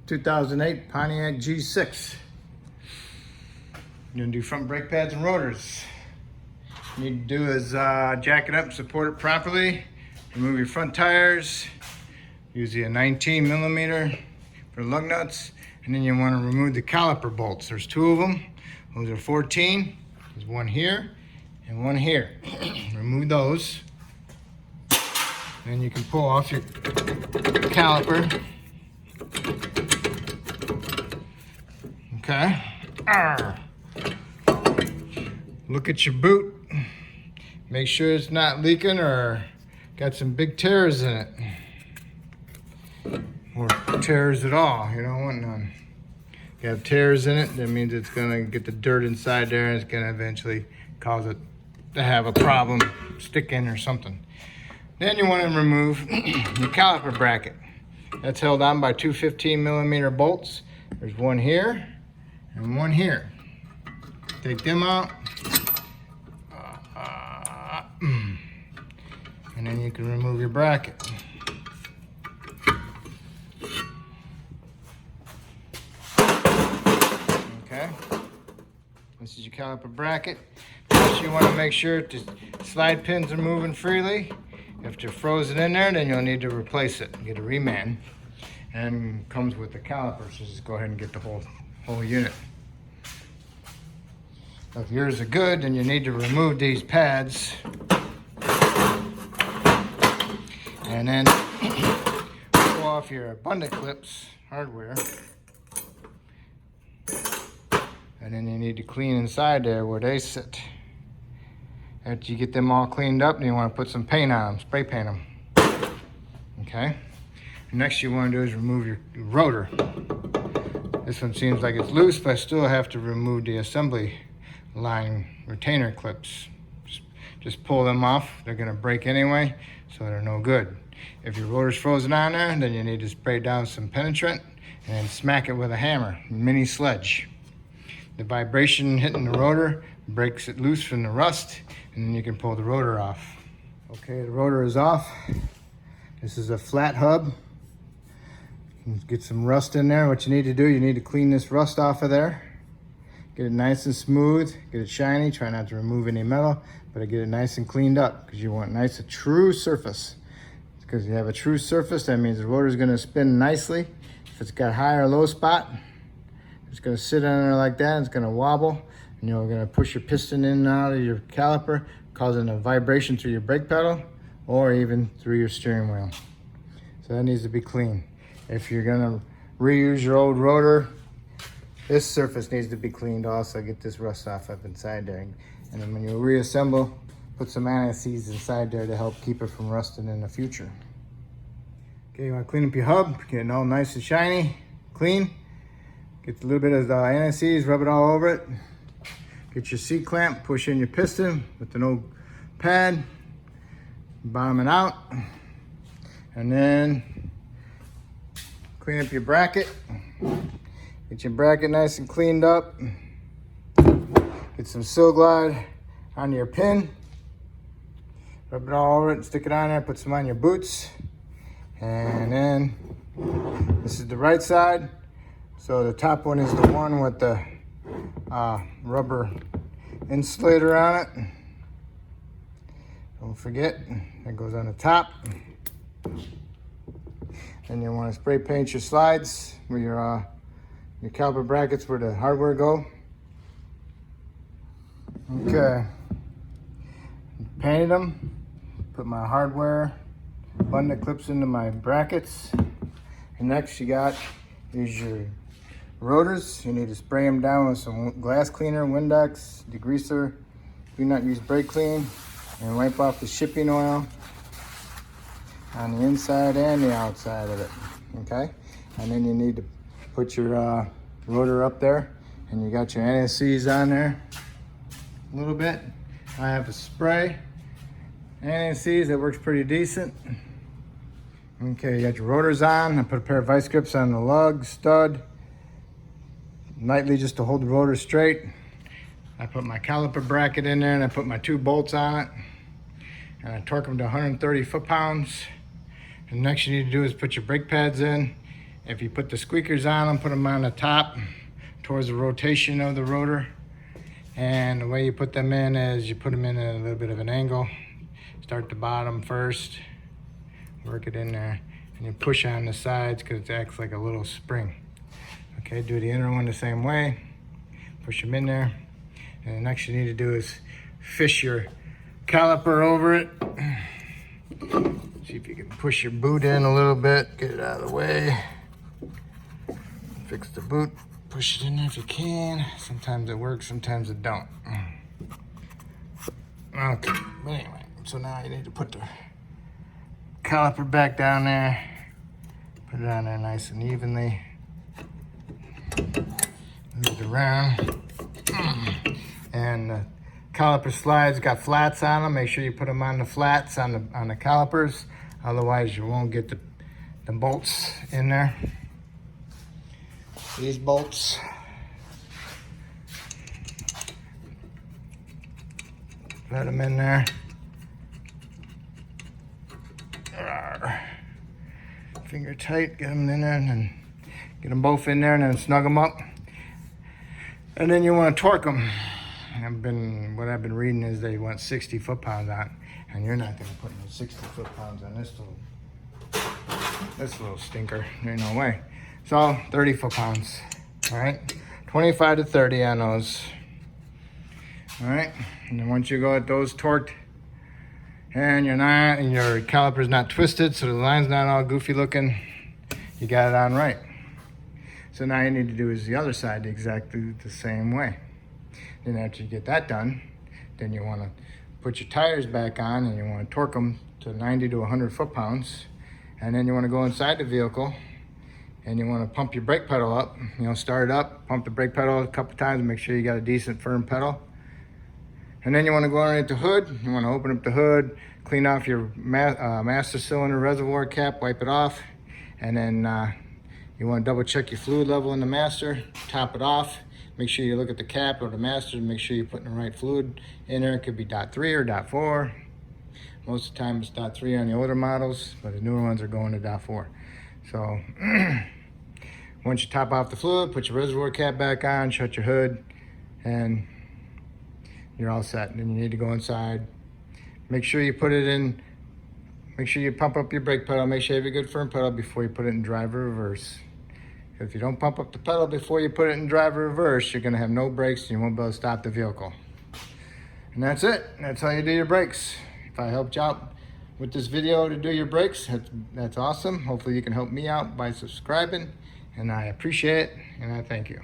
2008 Pontiac G6. You're gonna do front brake pads and rotors. What you need to do is jack it up, support it properly, remove your front tires, use the 19 millimeter for lug nuts, and then you want to remove the caliper bolts. There's two of them. Those are 14. There's one here and one here. Remove those. Then you can pull off your caliper. Okay. Look at your boot. Make sure it's not leaking or got some big tears in it. Or tears at all. You don't want none. If you have tears in it, that means it's gonna get the dirt inside there and it's gonna eventually cause it to have a problem sticking or something. Then you want to remove your caliper bracket. That's held on by two 15 millimeter bolts. There's one here and one here. Take them out. And then you can remove your bracket. Okay. This is your caliper bracket. First, you want to make sure the slide pins are moving freely. If they're frozen in there, then you'll need to replace it. Get a reman. And comes with the caliper, so just go ahead and get the whole unit. If yours are good, then you need to remove these pads. And then pull off your abundant clips, hardware. And then you need to clean inside there where they sit. After you get them all cleaned up, then you want to put some paint on them, spray paint them. Okay? Next you want to do is remove your rotor. This one seems like it's loose, but I still have to remove the assembly line retainer clips. Just pull them off. They're going to break anyway, so they're no good. If your rotor's frozen on there, then you need to spray down some penetrant and then smack it with a hammer, mini sledge. The vibration hitting the rotor breaks it loose from the rust, and then you can pull the rotor off. Okay, the rotor is off. This is a flat hub. Get some rust in there. What you need to do, you need to clean this rust off of there. Get it nice and smooth, get it shiny. Try not to remove any metal, but get it nice and cleaned up because you want nice, a true surface. Because you have a true surface, that means the rotor is going to spin nicely. If it's got high or low spot, it's going to sit on there like that. It's going to wobble, and you're going to push your piston in and out of your caliper, causing a vibration through your brake pedal or even through your steering wheel. So that needs to be clean. If you're going to reuse your old rotor, this surface needs to be cleaned also. Get this rust off up inside there. And then when you reassemble, put some anti-seize inside there to help keep it from rusting in the future. Okay, you want to clean up your hub, get it all nice and shiny, clean. Get a little bit of the anti-seize, rub it all over it. Get your C-clamp, push in your piston with an old pad, bottom it out, and then clean up your bracket. Get your bracket nice and cleaned up. Get some Sil-Glide onto your pin. Rub it all over it, stick it on there, put some on your boots. And then this is the right side. So the top one is the one with the rubber insulator on it. Don't forget, that goes on the top. Then you want to spray paint your slides where your caliper brackets where the hardware go. Okay, painted them. Put my hardware abundant clips into my brackets. And next you got is your rotors. You need to spray them down with some glass cleaner, Windex, degreaser. Do not use brake clean, and wipe off the shipping oil on the inside and the outside of it. Okay, and then you need to put your rotor up there, and you got your anti-seize on there a little bit. I have a spray anti-seize that works pretty decent. Okay, you got your rotors on. I put a pair of vice grips on the lug stud, lightly just to hold the rotor straight. I put my caliper bracket in there and I put my two bolts on it. And I torque them to 130 foot-pounds. And next you need to do is put your brake pads in If you put the squeakers on them, put them on the top towards the rotation of the rotor. And the way you put them in is you put them in at a little bit of an angle. Start the bottom first, work it in there, and you push on the sides because it acts like a little spring. Okay, do the inner one the same way. Push them in there. And the next you need to do is fish your caliper over it. See if you can push your boot in a little bit, get it out of the way. Fix the boot, push it in there if you can. Sometimes it works, sometimes it don't. Okay, but anyway, so now you need to put the caliper back down there. Put it on there nice and evenly. Move it around. And the caliper slides got flats on them. Make sure you put them on the flats on the calipers. Otherwise you won't get the bolts in there. These bolts. Put them in there. Finger tight, get them in there, and then get them both in there and then snug them up. And then you want to torque them. What I've been reading is they want 60 foot-pounds on, and you're not going to put no 60 foot-pounds on this little stinker. There's no way. So 30 foot-pounds. All right, 25 to 30 on those. All right, and then once you go at those torqued, and your caliper's not twisted, so the line's not all goofy looking, you got it on right. So now you need to do is the other side exactly the same way. Then after you get that done, then you want to put your tires back on and you want to torque them to 90 to 100 foot-pounds. And then you want to go inside the vehicle and you want to pump your brake pedal up. Start it up, pump the brake pedal a couple times, make sure you got a decent firm pedal. And then you want to go underneath the hood. You want to open up the hood, clean off your master cylinder reservoir cap, wipe it off. And then you want to double check your fluid level in the master, top it off. Make sure you look at the cap or the master and make sure you're putting the right fluid in there. It could be .3 or .4. Most of the time it's .3 on the older models, but the newer ones are going to .4. So once you top off the fluid, put your reservoir cap back on, shut your hood, and you're all set. And then you need to go inside. Make sure you put it in, make sure you pump up your brake pedal. Make sure you have a good firm pedal before you put it in driver reverse. If you don't pump up the pedal before you put it in driver reverse, you're gonna have no brakes and you won't be able to stop the vehicle. And that's it. That's how you do your brakes. If I helped you out with this video to do your brakes, that's awesome. Hopefully you can help me out by subscribing, and I appreciate it, and I thank you.